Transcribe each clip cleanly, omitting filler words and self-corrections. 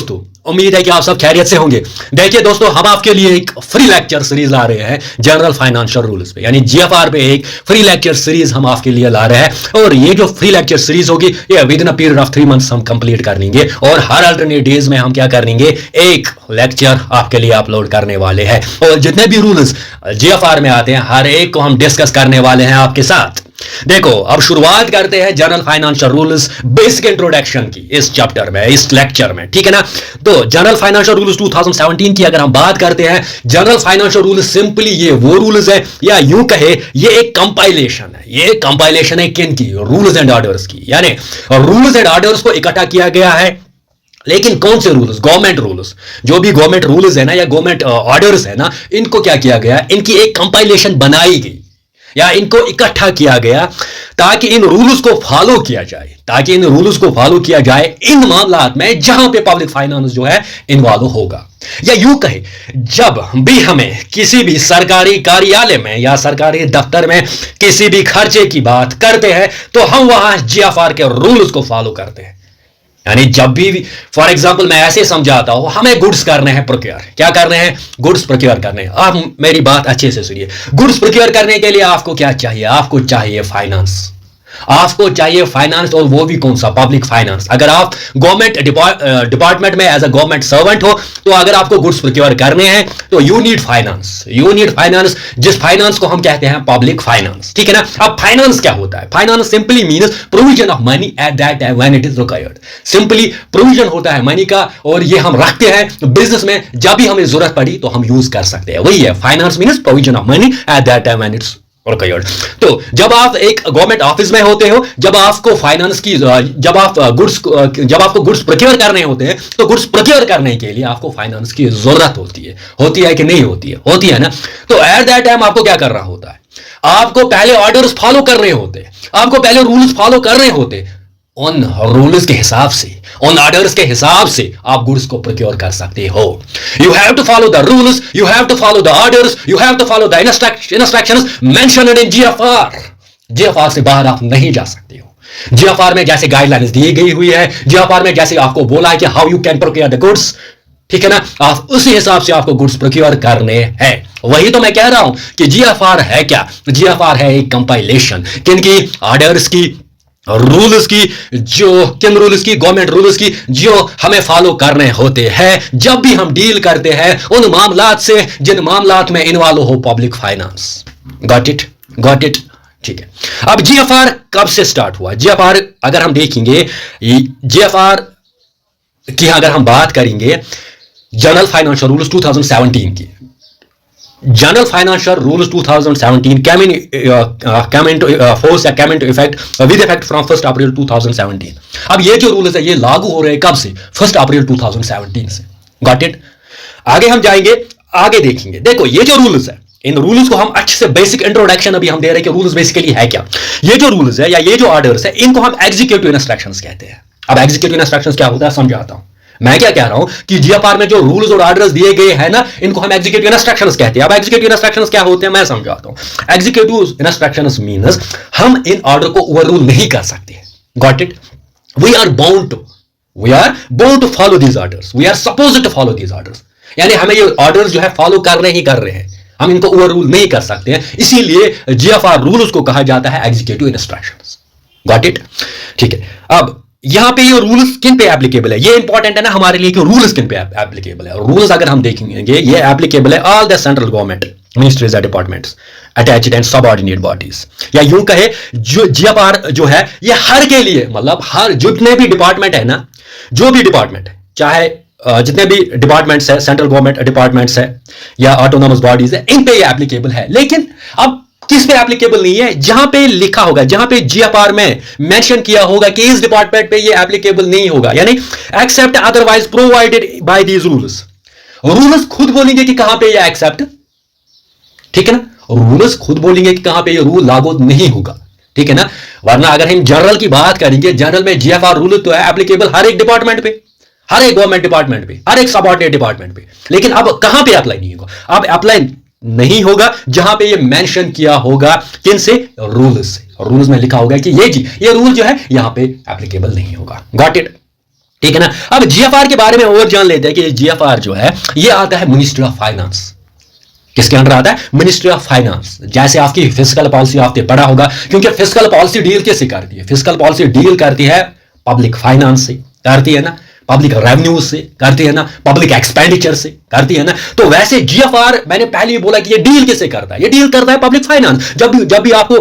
दोस्तों, उम्मीद है कि आप सब खैरियत से होंगे। देखिए दोस्तों, हम आपके लिए एक फ्री लेक्चर सीरीज ला रहे हैं जनरल फाइनेंशियल रूल्स पे, यानी जीएफआर पे एक फ्री लेक्चर सीरीज हम आपके लिए ला रहे हैं। और ये जो फ्री लेक्चर सीरीज होगी ये with in a period of 3 months हम कंप्लीट कर लेंगे। और हर अल्टरनेट डेज में हम क्या कर लेंगे, एक लेक्चर आपके लिए अपलोड करने वाले हैं। और जितने भी रूल्स जीएफआर में आते हैं हर एक को हम डिस्कस करने वाले हैं आपके साथ। देखो, अब शुरुआत करते हैं general financial rules basic introduction की इस चैप्टर में, इस लेक्चर में, ठीक है ना। तो जनरल फाइनेंशियल रूल्स 2017 की अगर हम बात करते हैं, जनरल फाइनेंशियल रूल्स सिंपली ये वो रूल्स है, या यूं कहे ये एक कंपाइलेशन है। ये कंपाइलेशन है किन की? रूल्स एंड ऑर्डर्स की। यानी रूल्स एंड ऑर्डर्स को इकट्ठा किया गया है। लेकिन कौन से रूल्स? गवर्नमेंट रूल्स, जो भी गवर्नमेंट रूल्स है ना या गवर्नमेंट ऑर्डर्स है ना, इनको क्या किया गया, इनकी एक कंपाइलेशन बनाई गई या इनको इकट्ठा किया गया ताकि इन रूल्स को फॉलो किया जाए, ताकि इन रूल्स को फॉलो किया जाए इन मामलात में जहां पे पब्लिक फाइनेंस जो है इन्वॉल्व होगा। या यूं कहे, जब भी हमें किसी भी सरकारी कार्यालय में या सरकारी दफ्तर में किसी भी खर्चे की बात करते हैं तो हम वहां जीएफआर के रूल्स को फॉलो करते हैं। यानी जब भी, फॉर एग्जाम्पल मैं ऐसे समझाता हूं, हमें गुड्स करने हैं प्रोक्योर। क्या करने हैं? गुड्स प्रोक्योर करने हैं। आप मेरी बात अच्छे से सुनिए। गुड्स प्रोक्योर करने के लिए आपको क्या चाहिए? आपको चाहिए फाइनेंस। आपको चाहिए फाइनेंस, और वो भी कौन सा? Public finance. अगर आप गवर्नमेंट डिपार्टमेंट में एज अ गवर्नमेंट सर्वेंट हो तो अगर आपको गुड्स प्रोक्योर करने हैं तो you need finance. You need finance, जिस फाइनेंस को हम कहते हैं पब्लिक फाइनेंस, ठीक है ना। अब फाइनेंस क्या होता है? Finance simply means provision of money at that time when it is required. Simply provision होता है मनी का, और ये हम रखते हैं बिजनेस में, जब भी हमें जरूरत पड़ी तो हम यूज कर सकते हैं। वही है finance means provision of money at that time when it's required. तो जब आप एक गवर्नमेंट ऑफिस में होते हो, जब आपको फाइनेंस की, जब आपको गुड्स प्रोक्योर करने होते हैं तो गुड्स प्रोक्योर करने के लिए आपको फाइनेंस की जरूरत होती है कि नहीं होती है? होती है ना। तो एट दैट टाइम आपको क्या करना होता है? आपको पहले ऑर्डर्स फॉलो करने होते, आपको पहले रूल्स फॉलो करने होते। उन रूल्स के हिसाब से, उन ऑर्डर्स के हिसाब से आप गुड्स को प्रोक्योर कर सकते हो। You have to follow the rules, you have to follow the orders, you have to follow the instructions mentioned in GFR. GFR से बाहर आप नहीं जा सकते हो। जीएफआर में जैसे गाइडलाइंस दी गई हुई है, जीएफआर में जैसे आपको बोला है कि how you can procure the goods, ठीक है ना, आप उसी हिसाब से आपको गुड्स प्रोक्योर करने हैं। वही तो मैं कह रहा हूं कि जीएफआर है क्या? जीएफआर है एक कंपाइलेशन किनकी? ऑर्डर्स की, रूल्स की, जो किन रूल्स की? गवर्नमेंट रूल्स की, जो हमें फॉलो करने होते हैं जब भी हम डील करते हैं उन मामलात से जिन मामलात में इन्वॉल्व हो public finance. Got it? Got it? ठीक है। अब जीएफआर कब से स्टार्ट हुआ? जीएफआर अगर हम देखेंगे, जीएफआर की अगर हम बात करेंगे, जनरल फाइनेंशियल रूल्स 2017 की, general financial rules 2017 came into force या came into effect with effect from 1 अप्रैल 2017। अब ये जो रूल्स है ये लागू हो रहे हैं कब से? 1 अप्रैल 2017 से। Got it? आगे हम जाएंगे, आगे देखेंगे। देखो, ये जो रूल्स है, इन रूल्स को हम अच्छे से बेसिक इंट्रोडक्शन अभी हम दे रहे हैं कि रूल्स बेसिकली है क्या। ये जो रूल्स है या ये जो ऑर्डर्स है इनको हम एग्जीक्यूटिव इंस्ट्रक्शंस कहते हैं। अब एग्जीक्यूटिव इंस्ट्रक्शंस क्या होता है समझाता हूं। मैं क्या कह रहा हूं कि जीएफआर में जो रूल्स और ऑर्डर्स दिए गए हैं ना, इनको हम एग्जीक्यूटिव इंस्ट्रक्शंस कहते हैं। अब एग्जीक्यूटिव इंस्ट्रक्शंस क्या होते हैं मैं समझाता हूं। एग्जीक्यूटिव इंस्ट्रक्शंस मींस हम इन ऑर्डर को ओवररूल नहीं कर सकते। Got it? We are bound to follow these orders, we are supposed to follow these orders. यानी हमें ये ऑर्डर्स जो है फॉलो करने ही कर रहे हैं, हम इनको ओवररूल नहीं कर सकते हैं। इसीलिए जीएफआर रूल्स को कहा जाता है एग्जीक्यूटिव इंस्ट्रक्शंस। Got it? ठीक है। अब यहां पे ये रूल्स किन पे एप्लीकेबल है, ये इंपॉर्टेंट है ना हमारे लिए कि रूल्स किन पे एप्लीकेबल है। रूल्स अगर हम देखेंगे ये एप्लीकेबल है all the central government ministries and departments attached and subordinate bodies. या यूं कहे, जो जीएफआर जो है ये हर के लिए, मतलब हर जितने भी डिपार्टमेंट है ना, जो भी डिपार्टमेंट है, चाहे जितने भी डिपार्टमेंट्स है, सेंट्रल गवर्नमेंट डिपार्टमेंट्स है या ऑटोनोमस बॉडीज है, इन पे ये एप्लीकेबल है। लेकिन अब किस पे एप्लीकेबल नहीं है? जहां पे लिखा होगा, जहां पे जीएफआर में मेंशन किया होगा कि इस डिपार्टमेंट पे ये एप्लीकेबल नहीं होगा, यानी except otherwise provided by these rules. Rules खुद बोलेंगे कि कहां पे ये एक्सेप्ट, ठीक है ना, रूल्स खुद बोलेंगे कि कहां पे ये रूल लागू नहीं होगा, ठीक है ना। वरना अगर हम जनरल की बात करेंगे, जनरल में जीएफआर रूल तो है एप्लीकेबल हर एक डिपार्टमेंट पे, हर एक गवर्नमेंट डिपार्टमेंट पे, हर एक सबऑर्डिनेट डिपार्टमेंट पे। लेकिन अब कहां पे अप्लाई नहीं होगा? अब अप्लाई नहीं होगा जहां पे ये मेंशन किया होगा किन से? रूल्स से। रूल्स में लिखा होगा कि ये रूल जो है यहां पे एप्लीकेबल नहीं होगा। Got it? ठीक है ना। अब जीएफआर के बारे में और जान लेते हैं कि जीएफआर जो है ये आता है मिनिस्ट्री ऑफ फाइनेंस। किसके अंडर आता है? Ministry of finance. जैसे आपकी फिस्कल पॉलिसी आपने पढ़ा होगा, क्योंकि फिस्कल पॉलिसी डील किससे करती है? फिस्कल पॉलिसी डील करती है पब्लिक फाइनेंस से, करती है ना, पब्लिक रेवेन्यू से करती है ना, पब्लिक एक्सपेंडिचर से करती है ना। तो वैसे जीएफआर मैंने पहले ही बोला कि ये डील किससे करता है? ये डील करता है पब्लिक फाइनेंस। जब भी आपको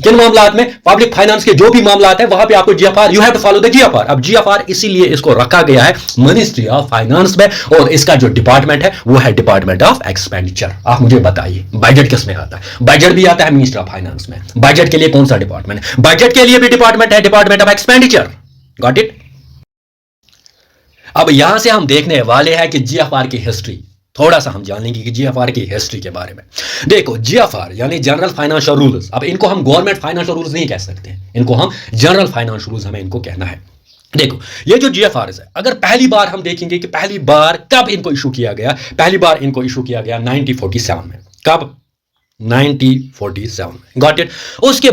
किन मामलात में, पब्लिक फाइनेंस के जो भी मामलात है वहां पे आपको GFR, you have to follow the GFR. अब जीएफआर इसीलिए इसको रखा गया है मिनिस्ट्री ऑफ फाइनेंस में, और इसका जो डिपार्टमेंट है वो है डिपार्टमेंट ऑफ एक्सपेंडिचर। आप मुझे बताइए बजट किस में आता है? बजट भी आता है मिनिस्ट्री ऑफ फाइनेंस में। बजट के लिए कौन सा डिपार्टमेंट है? बजट के लिए भी डिपार्टमेंट है department of expenditure. Got it? अब यहां से हम देखने वाले हैं कि जीएफआर की हिस्ट्री, थोड़ा सा हम जान लेंगे कि जीएफआर की हिस्ट्री के बारे में। देखो जीएफआर यानी जनरल फाइनेंशियल रूल्स, अब इनको हम गवर्नमेंट फाइनेंशियल रूल्स नहीं कह सकते, इनको हम जनरल फाइनेंशियल रूल्स हमें इनको कहना है। देखो ये जो जीएफआर है, अगर पहली बार हम देखेंगे कि पहली बार कब इनको इशू किया गया, पहली बार इनको इशू किया गया 1947 में। कब? 1947 में। Got it? उसके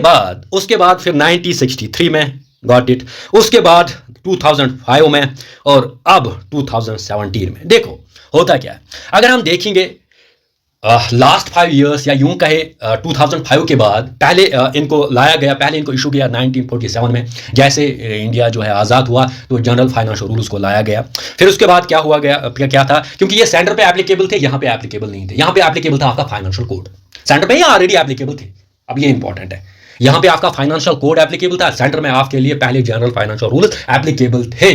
बाद फिर 1963 में। Got it? उसके बाद 2005 में, और अब 2017 में। देखो होता क्या है, अगर हम देखेंगे लास्ट 5 इयर्स या यूं कहे 2005 के बाद पहले इनको लाया गया, पहले इनको इशू किया 1947 में। जैसे इंडिया जो है आज़ाद हुआ तो जनरल फाइनेंशियल रूल्स को लाया गया। फिर उसके बाद क्या था, क्योंकि ये सेंटर पे एप्लीकेबल थे, यहाँ पे एप्लीकेबल नहीं थे। यहाँ पे एप्लीकेबल था आपका फाइनेंशियल कोड, सेंटर पे ऑलरेडी एप्लीकेबल थे। अब ये इंपॉर्टेंट है, यहाँ पे आपका फाइनेंशियल कोड एप्लीकेबल था, सेंटर में आपके लिए पहले जनरल फाइनेंशियल रूल्स एप्लीकेबल थे।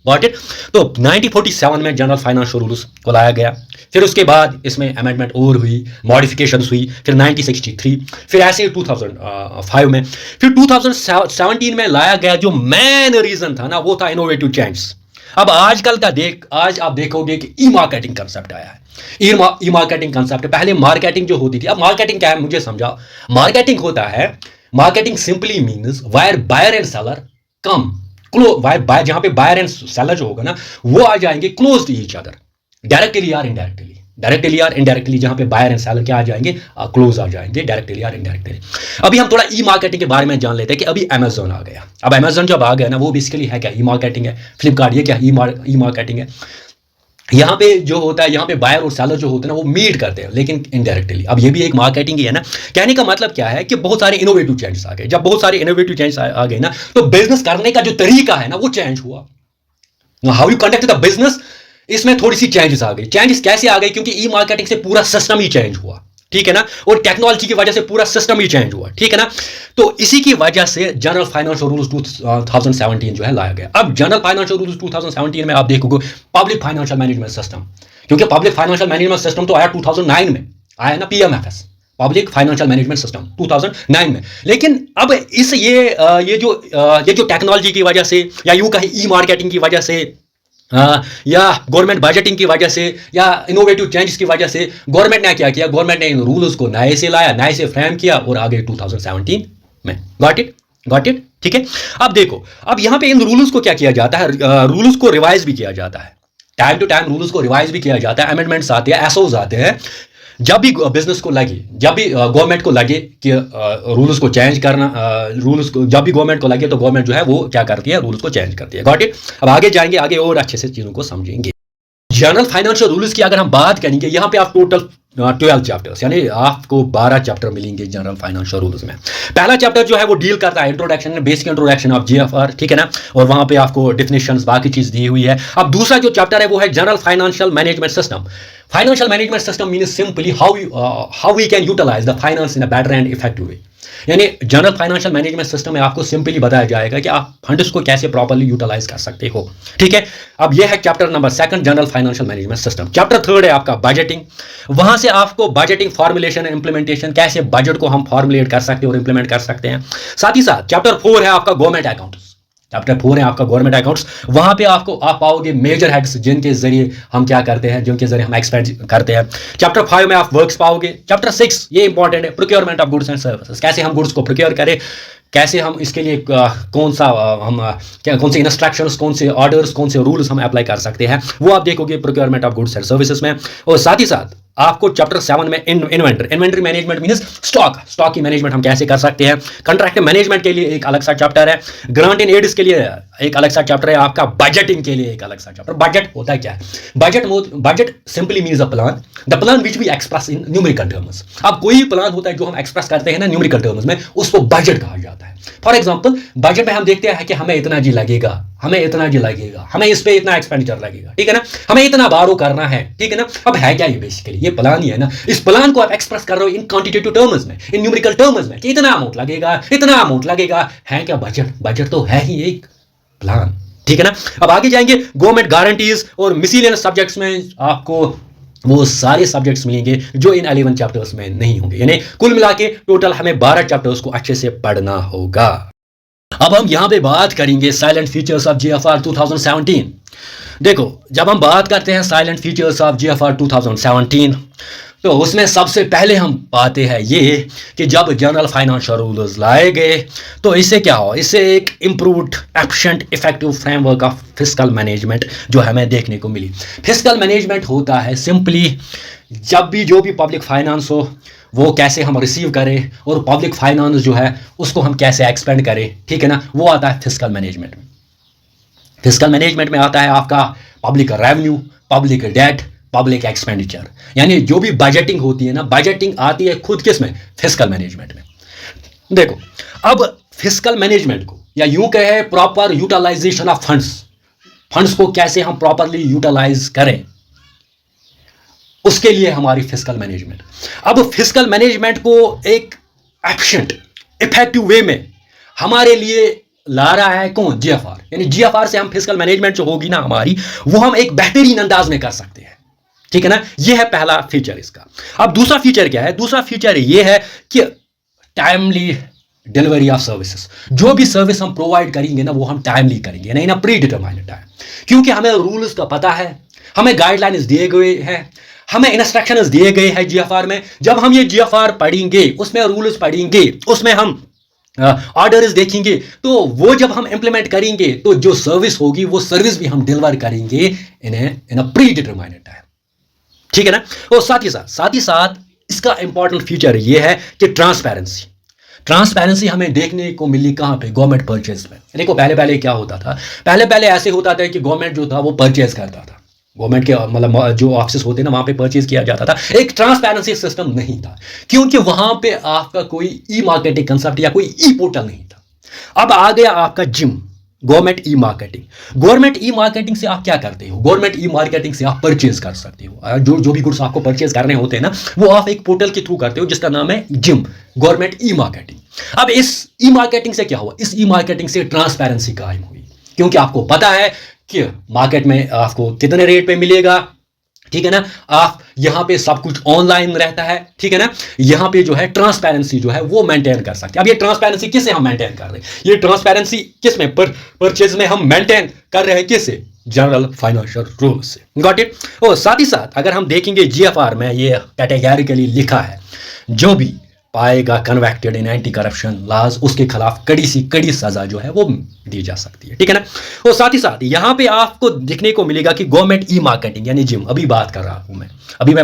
Got it? तो 1947 में जनरल फाइनेंशियल रूल्स को लाया गया। फिर उसके बाद इसमें अमेंडमेंट और हुई, मॉडिफिकेशंस हुई, फिर 1963, फिर ऐसे 2005 में, फिर 2017 में लाया गया। जो मेन रीजन था ना वो था इनोवेटिव चेंज। अब आजकल का आज आप देखोगे कि ई मार्केटिंग कंसेप्ट आया है। ई मार्केटिंग कंसेप्ट, पहले मार्केटिंग जो होती थी, अब मार्केटिंग क्या है मुझे समझाओ। मार्केटिंग होता है, marketing simply means where buyer and seller come जहां पे बायर एंड सेलर जो होगा ना वो आ जाएंगे close to each other, directly और इनडायरेक्टली जहां पे बायर एंड सेलर क्या आ जाएंगे, क्लोज आ जाएंगे, डायरेक्टली और इनडायरेक्टली। अभी हम थोड़ा ई मार्केटिंग के बारे में जान लेते हैं कि अभी अमेजोन आ गया। अब अमेजोन जब आ गया ना वो बेसिकली है क्या? ई मार्केटिंग है। फ्लिपकार्ट ये क्या? ई मार्केटिंग है। यहाँ पे जो होता है, यहाँ पे बायर और सेलर जो होते हैं ना वो मीट करते हैं, लेकिन इनडायरेक्टली। अब ये भी एक मार्केटिंग ही है ना। कहने का मतलब क्या है कि बहुत सारे इनोवेटिव चेंजेस आ गए। जब बहुत सारे इनोवेटिव चेंजेस आ गए ना तो बिजनेस करने का जो तरीका है ना वो चेंज हुआ। How you conduct the business, इसमें थोड़ी सी चेंजेस आ गई। चेंजेस कैसे आ गए? क्योंकि ई मार्केटिंग से पूरा सिस्टम ही चेंज हुआ, ठीक है ना, और टेक्नोलॉजी की वजह से पूरा सिस्टम ही चेंज हुआ, ठीक है ना। तो इसी की वजह से जनरल फाइनेंशियल रूल्स 2017 जो है लाया गया। अब जनरल फाइनेंशियल रूल्स 2017 में आप देखोगे पब्लिक फाइनेंशियल मैनेजमेंट सिस्टम, क्योंकि पब्लिक फाइनेंशियल मैनेजमेंट सिस्टम तो आया 2009 में, आया ना पीएमएफएस, पब्लिक फाइनेंशियल मैनेजमेंट सिस्टम 2009 में। लेकिन अब ये जो टेक्नोलॉजी की वजह से या यूं कहें ई मार्केटिंग की वजह से या गवर्नमेंट बजटिंग की वजह से या इनोवेटिव चेंजेस की वजह से गवर्नमेंट ने क्या किया? गवर्नमेंट ने इन रूल्स को नए से लाया, नए से फ्रेम किया और आगे 2017 में। Got it? ठीक है। अब देखो, अब यहां पे इन रूल्स को क्या किया जाता है? रूल्स को रिवाइज भी किया जाता है, टाइम टू टाइम रूल्स को रिवाइज भी किया जाता है। अमेंडमेंट्स आते हैं, एसओज आते हैं। जब भी बिजनेस को लगे, जब भी गवर्नमेंट को लगे कि रूल्स को चेंज करना, जब भी गवर्नमेंट को लगे तो गवर्नमेंट जो है वो क्या करती है? रूल्स को चेंज करती है। Got it? अब आगे जाएंगे, आगे और अच्छे से चीजों को समझेंगे। जनरल फाइनेंशियल रूल्स की अगर हम बात करेंगे, यहाँ पे आप टोटल 12 चैप्टर्स यानी आपको 12 चैप्टर मिलेंगे जनरल फाइनेंशियल रूल्स में। पहला चैप्टर जो है वो डील करता है introduction, basic introduction of GFR, ठीक है ना, और वहां पे आपको डेफिनेशंस बाकी चीज दी हुई है। अब दूसरा जो चैप्टर है वो है general financial management system. Financial management system means simply how we can utilize the finance in a better and effective way. यानी जनरल फाइनेंशियल मैनेजमेंट सिस्टम में आपको सिंपली बताया जाएगा कि आप फंड्स को कैसे प्रॉपर्ली यूटिलाइज कर सकते हो, ठीक है। अब यह है chapter number 2 general financial management system. Chapter 3 है आपका बजटिंग। वहां से आपको बजटिंग फॉर्मुलेशन एंड इंप्लीमेंटेशन, कैसे बजट को हम फॉर्मुलेट कर सकते हैं और इंप्लीमेंट कर सकते हैं। साथ ही साथ चैप्टर 4 है आपका गवर्नमेंट अकाउंट्स। चैप्टर 4 है आपका गवर्नमेंट अकाउंट्स। वहां पे आप पाओगे मेजर हेड्स जिनके जरिए हम क्या करते हैं, जिनके जरिए हम एक्सपेंड करते हैं। चैप्टर 5 में आप वर्क्स पाओगे। चैप्टर 6 ये इंपॉर्टेंट है, procurement of goods and services, कैसे हम गुड्स को प्रोक्योर करें, कैसे हम इसके लिए कौन से इंस्ट्रक्शंस, कौन से ऑर्डर्स, कौन से रूल्स हम अप्लाई कर सकते हैं, वो आप देखोगे procurement of goods and services में। और साथ ही साथ आपको चैप्टर 7 में इन्वेंटरी मैनेजमेंट मींस स्टॉक की मैनेजमेंट हम कैसे कर सकते हैं। कंट्रैक्ट मैनेजमेंट के लिए एक अलग सा चैप्टर है, ग्रांट इन एड्स के लिए एक अलग सा चैप्टर है, आपका बजटिंग के लिए एक अलग सा चैप्टर। बजट होता क्या है? Budget simply means the plan which we express in numerical terms. अब कोई प्लान होता है जो हम एक्सप्रेस करते हैं ना न्यूमेरिकल टर्म्स में, उसको बजट कहा जाता है। फॉर एग्जांपल बजट में हम देखते हैं कि हमें इतना जी लगेगा, हमें इतना जी लगेगा, हमें इस पे इतना एक्सपेंडिचर लगेगा, ठीक है ना, हमें इतना बारो करना है, ठीक है ना। अब है क्या ये? बेसिकली ये प्लान ही है ना। इस प्लान को आप एक्सप्रेस कर रहे हो इन क्वांटिटेटिव टर्म्स में, इन न्यूमेरिकल टर्म्स में कि इतना अमाउंट लगेगा, इतना अमाउंट लगेगा। है क्या बजट? बजट तो है ही एक प्लान, ठीक है ना। अब आगे जाएंगे, गवर्नमेंट गारंटीज और मिसलेनियस सब्जेक्ट्स में आपको वो सारे सब्जेक्ट्स मिलेंगे जो इन 11 चैप्टर्स में नहीं होंगे। यानी कुल मिला के टोटल हमें 12 चैप्टर्स को अच्छे से पढ़ना होगा। अब हम यहां पे बात करेंगे साइलेंट फीचर्स ऑफ जीएफआर 2017। देखो, जब हम बात करते हैं साइलेंट फीचर्स ऑफ जीएफआर 2017 तो उसमें सबसे पहले हम पाते हैं ये कि जब जनरल फाइनेंशियल रूल्स लाए गए तो इससे क्या हो, इससे एक improved efficient effective framework of fiscal management जो हमें देखने को मिली। फिस्कल मैनेजमेंट होता है सिंपली जब भी जो भी पब्लिक फाइनेंस हो वो कैसे हम रिसीव करें और पब्लिक फाइनेंस जो है उसको हम कैसे एक्सपेंड करें, ठीक है ना, वो आता है फिस्कल मैनेजमेंट में। फिस्कल मैनेजमेंट में आता है आपका public revenue, public debt, public expenditure. यानी जो भी बजटिंग होती है ना, बजटिंग आती है खुद किस में? फिस्कल मैनेजमेंट में। देखो, अब फिस्कल मैनेजमेंट को या यूं कहे प्रॉपर यूटिलाइजेशन ऑफ फंड्स को कैसे हम प्रॉपरली यूटिलाइज करें, उसके लिए हमारी फिस्कल मैनेजमेंट। अब फिस्कल मैनेजमेंट को एक एफिशिएंट इफेक्टिव वे में हमारे लिए ला रहा है कौन? जीएफआर। यानी जीएफआर से हम फिस्कल मैनेजमेंट जो होगी ना हमारी, वो हम एक बेहतरीन अंदाज में कर सकते हैं, ठीक है ना। ये है पहला फीचर इसका। अब दूसरा फीचर क्या है? दूसरा फीचर ये है कि टाइमली डिलीवरी ऑफ सर्विसेज। जो भी सर्विस हम प्रोवाइड करेंगे ना वो हम टाइमली करेंगे, नहीं ना प्री डिटरमाइंड टाइम, क्योंकि हमें रूल्स का पता है, हमें गाइडलाइंस दिए गए हैं, हमें इंस्ट्रक्शंस दिए गए हैं जीएफआर में। जब हम ये जीएफआर पढ़ेंगे, उसमें रूल्स पढ़ेंगे, उसमें हम ऑर्डर्स देखेंगे, तो वो जब हम इंप्लीमेंट करेंगे तो जो सर्विस होगी वो सर्विस भी हम डिलीवर करेंगे इन अ प्री डिटरमाइंड टाइम, ठीक है ना। और साथ ही साथ इसका इंपॉर्टेंट फीचर ये है कि ट्रांसपेरेंसी हमें देखने को मिली कहां पे? गवर्नमेंट परचेज में। देखो, पहले क्या होता था, पहले ऐसे होता था कि गवर्नमेंट जो था वो परचेज करता था, गवर्नमेंट के मतलब जो ऑफिस होते ना वहां पे परचेज किया जाता था। एक ट्रांसपेरेंसी सिस्टम नहीं था क्योंकि वहां पे आपका कोई ई मार्केटिंग कंसेप्ट या कोई ई पोर्टल नहीं था। अब आ गया आपका gym, government e marketing. Government e marketing से आप क्या करते हो? गवर्नमेंट ई मार्केटिंग से आप परचेज कर सकते हो। जो भी गुड्स आपको परचेज करने होते हैं ना वो आप एक पोर्टल के थ्रू करते हो जिसका नाम है जिम, गवर्नमेंट ई मार्केटिंग। अब इस ई मार्केटिंग से क्या हुआ? इस ई मार्केटिंग से ट्रांसपेरेंसी कायम हुई, क्योंकि आपको पता है कि मार्केट में आपको कितने रेट पे मिलेगा, ठीक है ना। आप यहां पे सब कुछ ऑनलाइन रहता है, ठीक है ना। यहां पे जो है ट्रांसपेरेंसी जो है वो मेंटेन कर सकते हैं। अब ये ट्रांसपेरेंसी किससे हम मेंटेन कर रहे हैं? ये ट्रांसपेरेंसी किस में? परचेज में हम मेंटेन कर रहे हैं किससे? जनरल फाइनेंशियल रूल से। Got it. और साथ ही साथ अगर हम देखेंगे जीएफआर में ये कैटेगरिकली लिखा है, जो भी पाएगा कन्वेक्टेड इन एंटी करप्शन लॉज उसके खिलाफ कड़ी सी कड़ी सजा जो है वो दी जा सकती है, ठीक है ना। और साथ ही साथ यहां पे आपको देखने को मिलेगा कि गवर्नमेंट ई मार्केटिंग यानी जिम, अभी मैं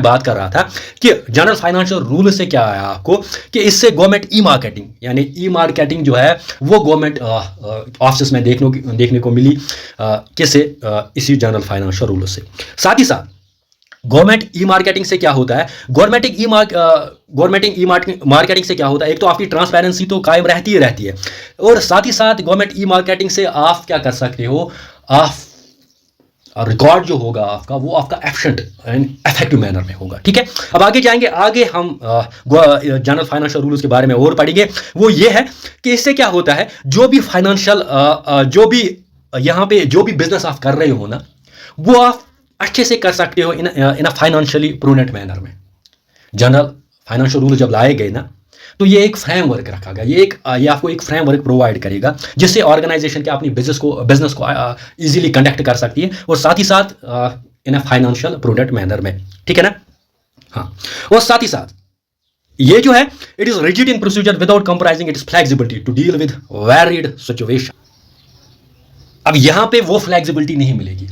बात कर रहा था कि जनरल फाइनेंशियल रूल से क्या है आपको कि इससे गवर्नमेंट ई मार्केटिंग यानी ई मार्केटिंग जो है वो गवर्नमेंट ऑफिस में देखने को मिली किससे? इसी जनरल फाइनेंशियल रूल से। साथ ही साथ गवर्नमेंट ई मार्केटिंग से क्या होता है? गवर्नमेंट ई मार्केटिंग से क्या होता है? एक तो आपकी ट्रांसपेरेंसी तो कायम रहती है और साथ ही साथ गवर्नमेंट ई मार्केटिंग से आप क्या कर सकते हो? आप रिकॉर्ड जो होगा आपका वो आपका एफिशिएंट एंड इफेक्टिव मैनर में होगा, ठीक है। अब आगे जाएंगे, आगे हम जनरल फाइनेंशियल रूल्स के बारे में और पढ़ेंगे। वो ये है कि इससे क्या होता है, जो भी फाइनेंशियल जो भी यहाँ पे जो भी बिजनेस आप कर रहे हो ना वो आप अच्छे से कर सकते हो इन अ फाइनेंशियली प्रूडेंट मैनर में। जनरल फाइनेंशियल रूल जब लाए गए ना तो ये एक फ्रेमवर्क रखा गया, ये आपको एक फ्रेमवर्क प्रोवाइड करेगा जिससे ऑर्गेनाइजेशन के अपनी बिजनेस को इजीली कंडक्ट कर सकती है और साथ ही साथ इन अ फाइनेंशियल प्रूडेंट मैनर में, ठीक है ना। हाँ, और साथ ही साथ ये जो है it is rigid in procedure without compromising its flexibility to deal with varied situation. अब यहां पे वो फ्लेक्सिबिलिटी नहीं मिलेगी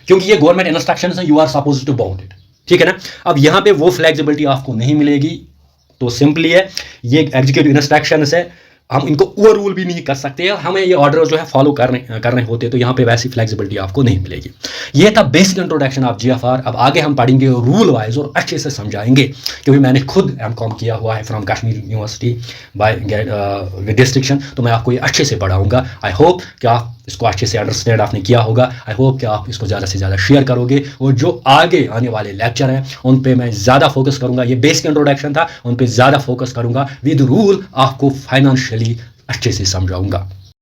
क्योंकि ये गवर्नमेंट इंस्ट्रक्शंस हैं, you are supposed to bound it, ठीक है ना। अब यहाँ पे वो फ्लेक्सिबिलिटी आपको नहीं मिलेगी, तो सिंपली है ये एग्जीक्यूटिव इंस्ट्रक्शंस है, हम इनको ओवर रूल भी नहीं कर सकते, हमें ये ऑर्डर जो है फॉलो करने होते, तो यहाँ पे वैसी फ्लेक्सिबिलिटी आपको नहीं मिलेगी। ये था बेसिक इंट्रोडक्शन ऑफ जीएफआर। अब आगे हम पढ़ेंगे रूल वाइज और अच्छे से समझाएंगे, क्योंकि मैंने खुद एमकॉम किया हुआ है from Kashmir university by with distinction, तो मैं आपको ये अच्छे से पढ़ाऊंगा। आई होप कि आप इसको अच्छे से अंडरस्टैंड आपने किया होगा। आई होप कि आप इसको ज़्यादा से ज़्यादा शेयर करोगे, और जो आगे आने वाले लेक्चर हैं उन पे मैं ज़्यादा फोकस करूंगा। ये बेसिक इंट्रोडक्शन था, उन पे ज़्यादा फोकस करूंगा, विद रूल आपको फाइनेंशियली अच्छे से समझाऊंगा।